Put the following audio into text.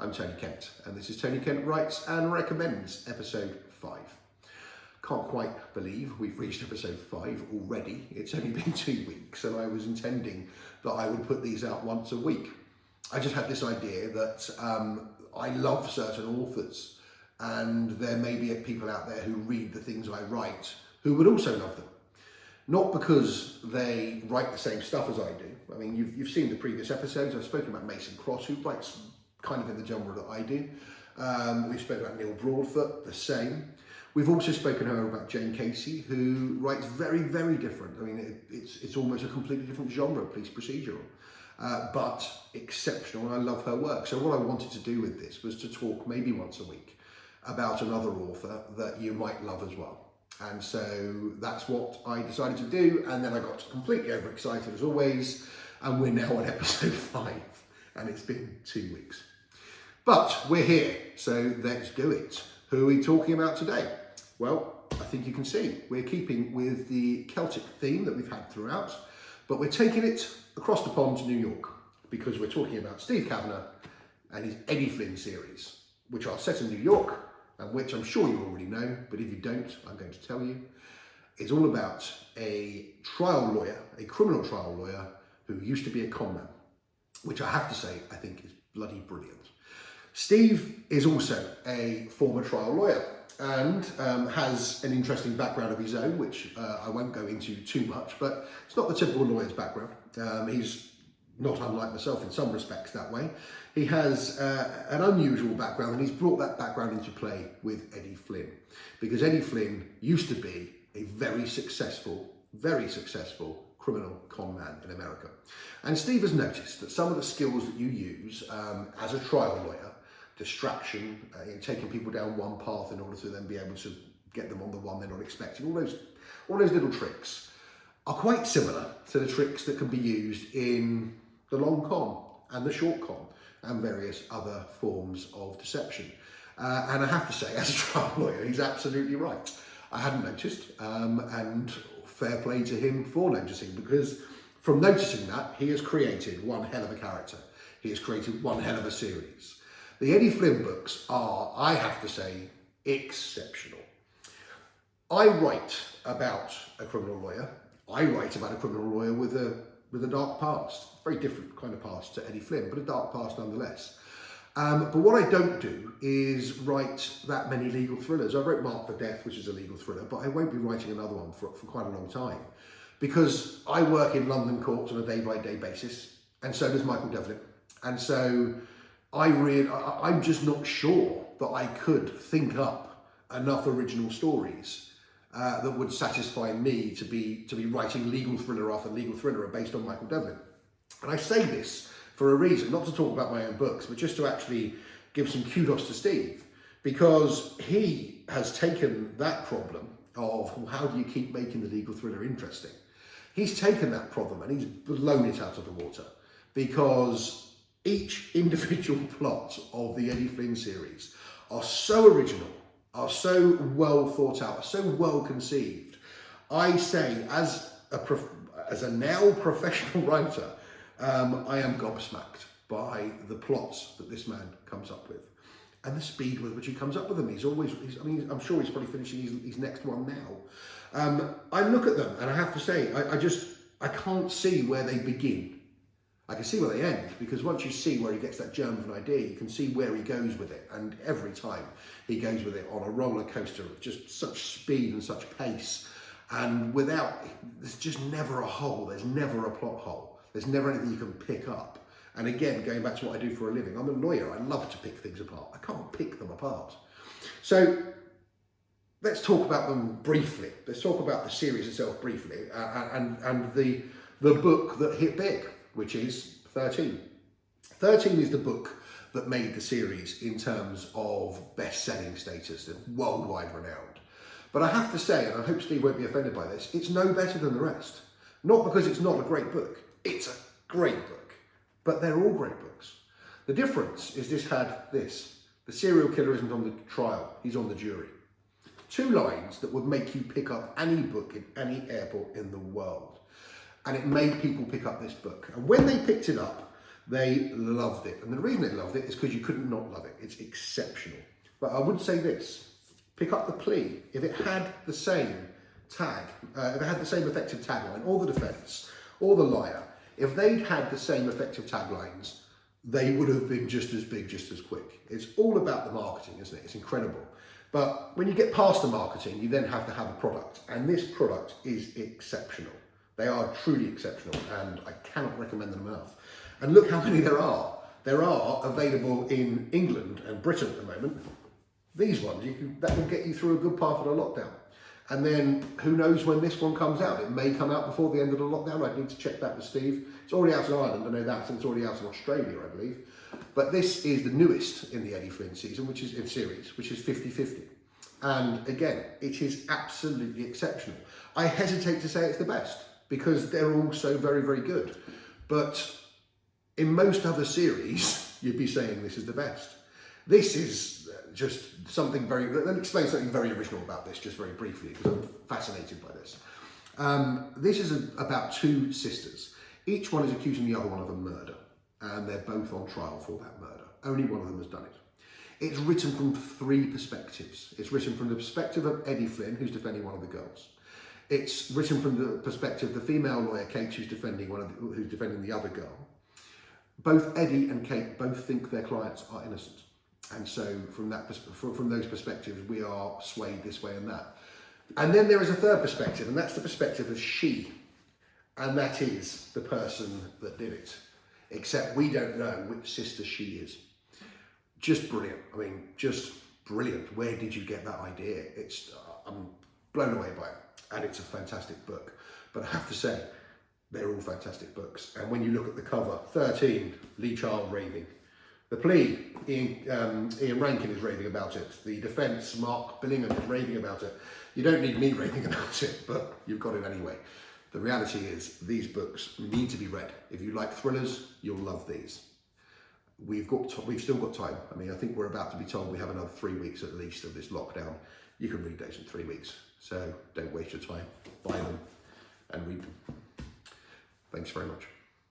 I'm Tony Kent, and this is Tony Kent Writes and Recommends, episode 5. Can't quite believe we've reached episode 5 already. It's only been 2 weeks, and I was intending that I would put these out once a week. I just had this idea that I love certain authors, and there may be people out there who read the things I write who would also love them. Not because they write the same stuff as I do. I mean, you've seen the previous episodes. I've spoken about Mason Cross, who writes kind of in the genre that I do. We've spoken about Neil Broadfoot, the same. We've also spoken about Jane Casey, who writes very, very different. I mean, it's almost a completely different genre, police procedural, but exceptional, and I love her work. So what I wanted to do with this was to talk maybe once a week about another author that you might love as well. And so that's what I decided to do, and then I got completely overexcited as always, and we're now on episode 5, and it's been 2 weeks. But we're here, so let's do it. Who are we talking about today? Well, I think you can see we're keeping with the Celtic theme that we've had throughout, but we're taking it across the pond to New York, because we're talking about Steve Cavanagh and his Eddie Flynn series, which are set in New York, and which I'm sure you already know, but if you don't, I'm going to tell you. It's all about a trial lawyer, a criminal trial lawyer, who used to be a con man, which I have to say, I think is bloody brilliant. Steve is also a former trial lawyer and has an interesting background of his own, which I won't go into too much, but it's not the typical lawyer's background. He's not unlike myself in some respects that way. He has an unusual background, and he's brought that background into play with Eddie Flynn, because Eddie Flynn used to be a very successful criminal con man in America. And Steve has noticed that some of the skills that you use as a trial lawyer, distraction, taking people down one path in order to then be able to get them on the one they're not expecting, all those little tricks are quite similar to the tricks that can be used in the long con and the short con and various other forms of deception. And I have to say, as a trial lawyer, he's absolutely right. I hadn't noticed, and fair play to him for noticing, because from noticing that, he has created one hell of a character. He has created one hell of a series. The Eddie Flynn books are, I have to say, exceptional. I write about a criminal lawyer. I write about a criminal lawyer with a dark past. Very different kind of past to Eddie Flynn, but a dark past nonetheless. But what I don't do is write that many legal thrillers. I wrote Marked for Death, which is a legal thriller, but I won't be writing another one for quite a long time, because I work in London courts on a day-by-day basis, and so does Michael Devlin. And so I'm just not sure that I could think up enough original stories that would satisfy me to be writing legal thriller after legal thriller based on Michael Devlin. And I say this for a reason, not to talk about my own books, but just to actually give some kudos to Steve, because he has taken that problem of how do you keep making the legal thriller interesting. He's taken that problem and he's blown it out of the water, because each individual plot of the Eddie Flynn series are so original, are so well thought out, are so well conceived. I say, as a now professional writer, I am gobsmacked by the plots that this man comes up with, and the speed with which he comes up with them. I'm sure he's probably finishing his next one now. I look at them and I have to say, I can't see where they begin. I can see where they end, because once you see where he gets that germ of an idea, you can see where he goes with it. And every time he goes with it on a roller coaster of just such speed and such pace. And there's just never a hole. There's never a plot hole. There's never anything you can pick up. And again, going back to what I do for a living, I'm a lawyer. I love to pick things apart. I can't pick them apart. So let's talk about them briefly. Let's talk about the series itself briefly, and the book that hit big, which is 13. 13 is the book that made the series in terms of best-selling status, and worldwide renowned. But I have to say, and I hope Steve won't be offended by this, it's no better than the rest. Not because it's not a great book. It's a great book, but they're all great books. The difference is this had this: the serial killer isn't on the trial, he's on the jury. 2 lines that would make you pick up any book in any airport in the world. And it made people pick up this book. And when they picked it up, They loved it. And the reason they loved it is because you couldn't not love it. It's exceptional. But I would say this, pick up the plea. If it had the same tag, if it had the same effective tagline, or the defence, or the liar, if they'd had the same effective taglines, they would have been just as big, just as quick. It's all about the marketing, isn't it? It's incredible. But when you get past the marketing, you then have to have a product. And this product is exceptional. They are truly exceptional, and I cannot recommend them enough. And look how many there are. There are available in England and Britain at the moment. These ones, that will get you through a good part of the lockdown. And then who knows when this one comes out? It may come out before the end of the lockdown. I need to check that with Steve. It's already out in Ireland, I know that, and it's already out in Australia, I believe. But this is the newest in the Eddie Flynn season, which is in series, which is 50-50. And again, it is absolutely exceptional. I hesitate to say it's the best because they're all so very, very good. But in most other series, you'd be saying this is the best. This is just something very, let me explain something very original about this, just very briefly, because I'm fascinated by this. This is about two sisters. Each one is accusing the other one of a murder, and they're both on trial for that murder. Only one of them has done it. It's written from three perspectives. It's written from the perspective of Eddie Flynn, who's defending one of the girls. It's written from the perspective of the female lawyer, Kate, who's defending the other girl. Both Eddie and Kate both think their clients are innocent. And so from those perspectives, we are swayed this way and that. And then there is a third perspective, and that's the perspective of she. And that is the person that did it. Except we don't know which sister she is. Just brilliant. I mean, just brilliant. Where did you get that idea? I'm blown away by it. And it's a fantastic book. But I have to say, they're all fantastic books. And when you look at the cover, 13, Lee Child raving. The plea, Ian Rankin is raving about it. The defence, Mark Billingham is raving about it. You don't need me raving about it, but you've got it anyway. The reality is these books need to be read. If you like thrillers, you'll love these. We've still got time. I mean, I think we're about to be told we have another 3 weeks at least of this lockdown. You can read those in 3 weeks. So don't waste your time. Buy them and read them. Thanks very much.